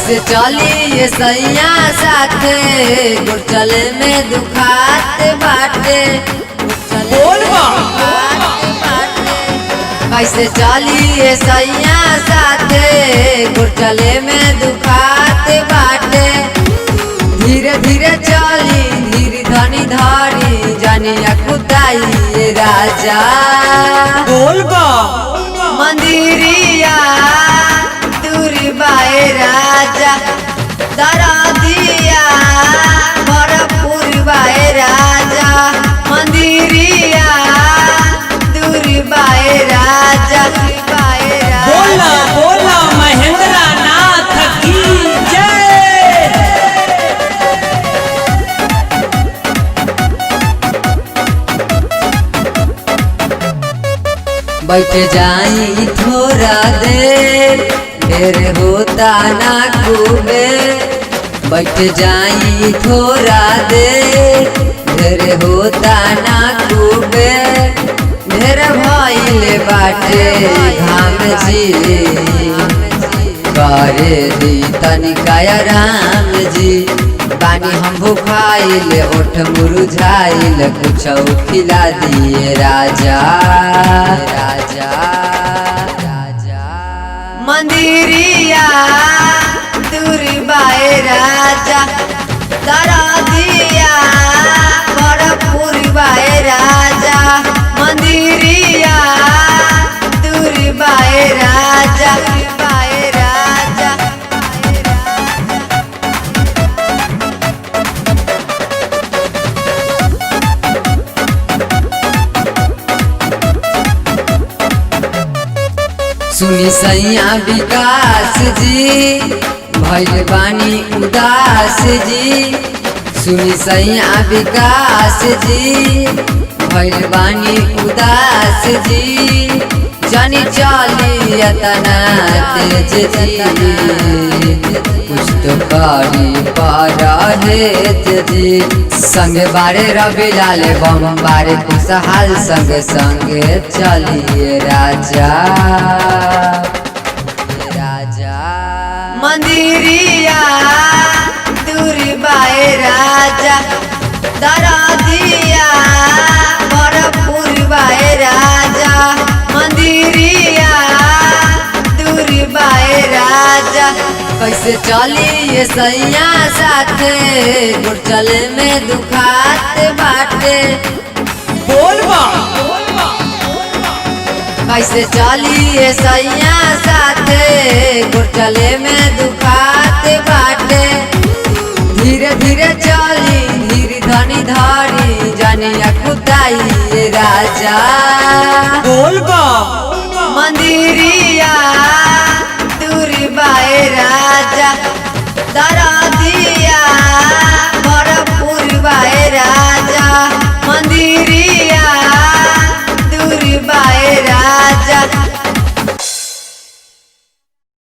कैसे चली ये सैया साथे गुरचले में दुखात बाटे कैसे चली ये सैया साथे गुरचले में दुखात बाटे धीरे धीरे चली धीरे धनी धारी जानिया कुदाई राजा मंदिरिया दूरी बाए राजा दरा दिया भरपूर बाए राजा मंदिरिया दूरी बाए राजा बोला बोला महेंद्र नाथ की जय। बैठ जाई थोड़ा देर ढेर होता ना खूबे बैठ जाई थोड़ा देर ढेर होता ना खूबे ढेर भइले बाटे घाम जी करे दी तनिका राम जी पानी हम भूखाइल ओठ मुरझाइल कुछ खिला दिए राजा राजा राजा मंदिरिया दूरी बाए राजा दरा दिया भरपूर बाए राजा मंदिरिया दूरी बाए राजा बाए राजा सुनी सैया विकास जी भइल बानी उदास जी सुनी सैया विकास जी भइल बानी उदास जी जानी चली तना तेज जी कुछ तो करी परहेज जी संगे बारे रवि लाल बम बारे खुशहाल संगे संगे चलिए राजा राजा मंदिरिया दूरी बाए राजा दरा दिया भरपूर बाए राजा मंदिरिया दूरी बाए राजा कैसे चली ये सैया साथे गुरचले में दुखात बाटे कैसे चली ये सैया साथे गुरचले में दुखात बाटे धीरे धीरे चली धीरे धनी धारी जानिया कुदाई राजा